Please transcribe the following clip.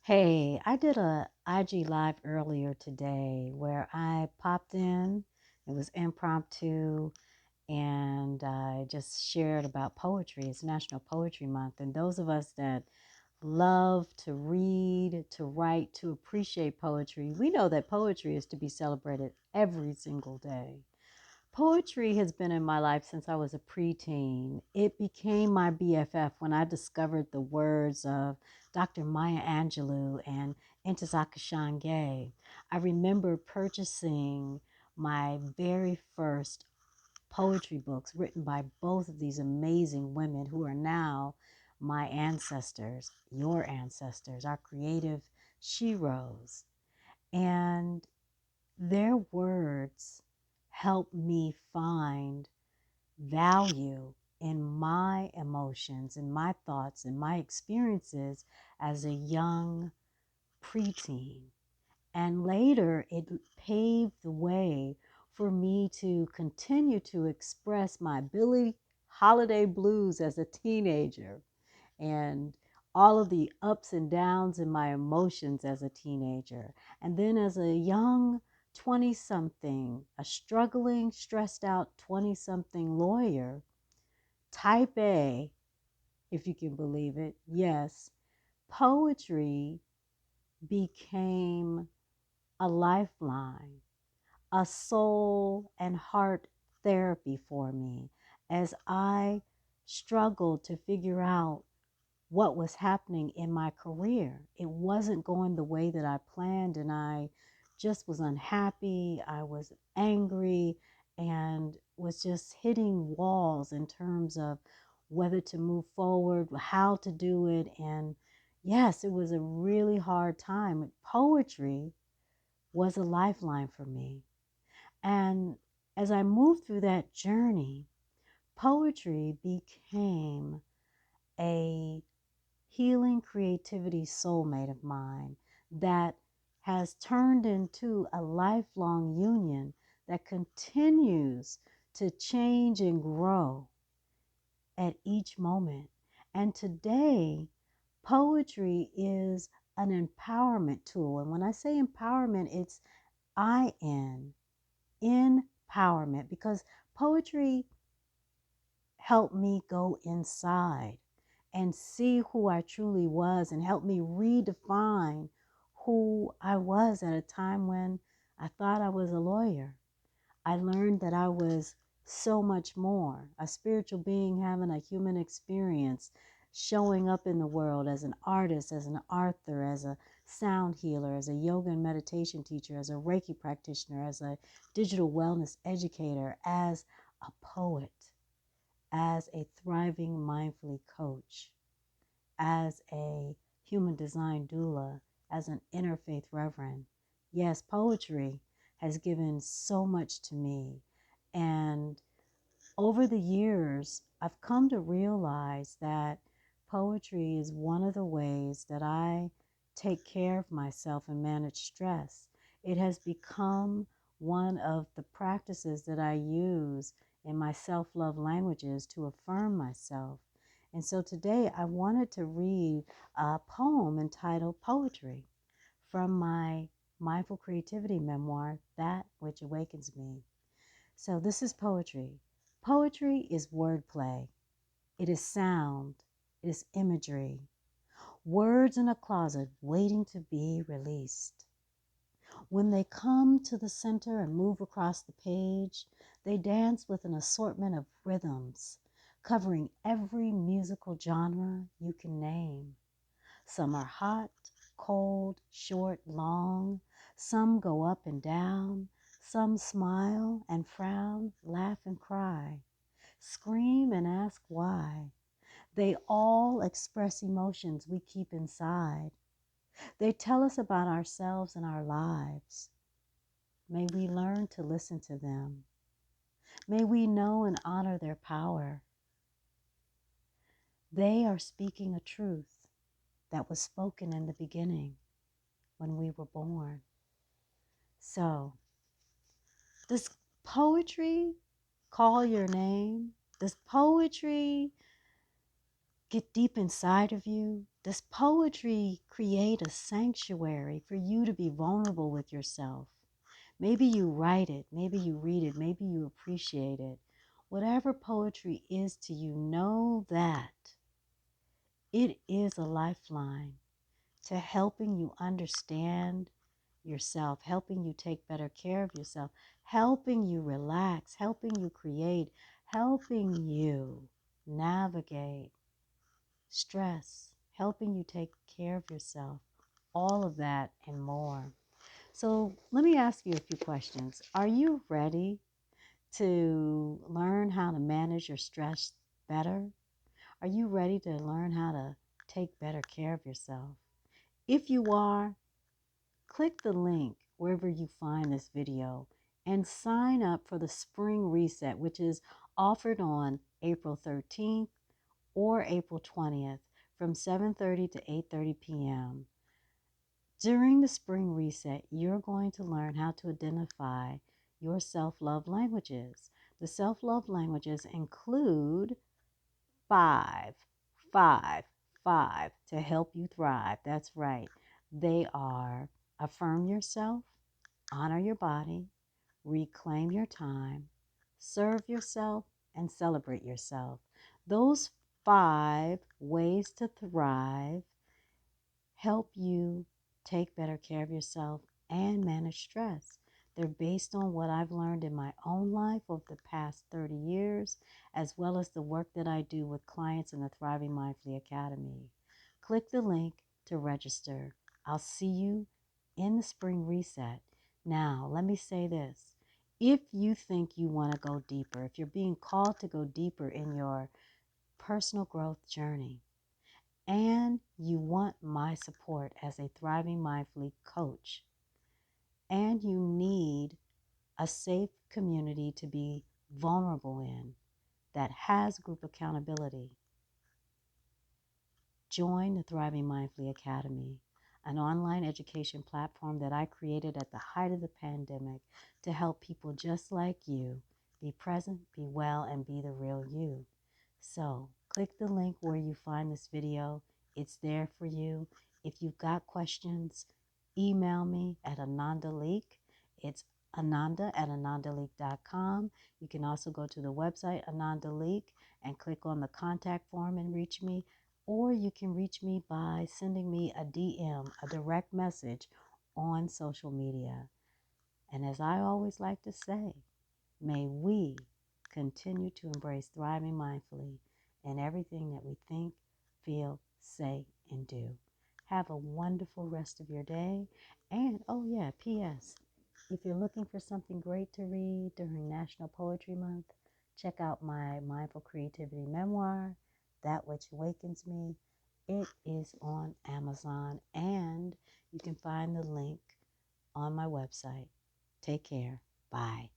Hey, I did a IG live earlier today where I popped in. It was impromptu and I just shared about poetry. It's National Poetry Month. And those of us that love to read, to write, to appreciate poetry, we know that poetry is to be celebrated every single day. Poetry has been in my life since I was a preteen. It became my BFF when I discovered the words of Dr. Maya Angelou and Ntozake Shange. I remember purchasing my very first poetry books written by both of these amazing women who are now my ancestors, your ancestors, our creative sheroes. And their words help me find value in my emotions, in my thoughts, in my experiences as a young preteen. And later, it paved the way for me to continue to express my Billie Holiday blues as a teenager and all of the ups and downs in my emotions as a teenager. And then as a young 20 something, a struggling, stressed out 20 something lawyer, type A, if you can believe it, yes, poetry became a lifeline, a soul and heart therapy for me as I struggled to figure out what was happening in my career. It wasn't going the way that I planned, and I just was unhappy. I was angry and was just hitting walls in terms of whether to move forward, how to do it. And yes, it was a really hard time. Poetry was a lifeline for me. And as I moved through that journey, poetry became a healing creativity soulmate of mine that has turned into a lifelong union that continues to change and grow at each moment. And today, poetry is an empowerment tool. And when I say empowerment, it's empowerment, because poetry helped me go inside and see who I truly was and help me redefine who I was at a time when I thought I was a lawyer. I learned that I was so much more, a spiritual being having a human experience, showing up in the world as an artist, as an author, as a sound healer, as a yoga and meditation teacher, as a Reiki practitioner, as a digital wellness educator, as a poet, as a thriving mindfully coach, as a human design doula, as an interfaith reverend. Yes, poetry has given so much to me. And over the years, I've come to realize that poetry is one of the ways that I take care of myself and manage stress. It has become one of the practices that I use in my self-love languages to affirm myself. And so today I wanted to read a poem entitled Poetry from my mindful creativity memoir, That Which Awakens Me. So this is poetry. Poetry is wordplay. It is sound. It is imagery. Words in a closet waiting to be released. When they come to the center and move across the page, they dance with an assortment of rhythms, covering every musical genre you can name. Some are hot, cold, short, long. Some go up and down. Some smile and frown, laugh and cry, scream and ask why. They all express emotions we keep inside. They tell us about ourselves and our lives. May we learn to listen to them. May we know and honor their power. They are speaking a truth that was spoken in the beginning when we were born. So, does poetry call your name? Does poetry get deep inside of you? Does poetry create a sanctuary for you to be vulnerable with yourself? Maybe you write it, maybe you read it, maybe you appreciate it. Whatever poetry is to you, know that it is a lifeline to helping you understand yourself, helping you take better care of yourself, helping you relax, helping you create, helping you navigate stress, helping you take care of yourself, all of that and more. So let me ask you a few questions. Are you ready to learn how to manage your stress better? Are you ready to learn how to take better care of yourself? If you are, click the link wherever you find this video and sign up for the Spring Reset, which is offered on April 13th or April 20th from 7:30 to 8:30 p.m. During the Spring Reset, you're going to learn how to identify your self-love languages. The self-love languages include five, five, five to help you thrive. That's right. They are affirm yourself, honor your body, reclaim your time, serve yourself, and celebrate yourself. Those 5 ways to thrive help you take better care of yourself and manage stress. They're based on what I've learned in my own life over the past 30 years, as well as the work that I do with clients in the Thriving Mindfully Academy. Click the link to register. I'll see you in the Spring Reset. Now, let me say this. If you think you want to go deeper, if you're being called to go deeper in your personal growth journey, and you want my support as a Thriving Mindfully coach, and you need a safe community to be vulnerable in that has group accountability, join the Thriving Mindfully Academy, an online education platform that I created at the height of the pandemic to help people just like you be present, be well, and be the real you. So click the link where you find this video. It's there for you. If you've got questions, email me at Ananda Leak. It's ananda@anandaleak.com. You can also go to the website Ananda Leak and click on the contact form and reach me. Or you can reach me by sending me a DM, a direct message on social media. And as I always like to say, may we continue to embrace thriving mindfully in everything that we think, feel, say, and do. Have a wonderful rest of your day. And, oh yeah, P.S. If you're looking for something great to read during National Poetry Month, check out my Mindful Creativity memoir, That Which Awakens Me. It is on Amazon, and you can find the link on my website. Take care. Bye.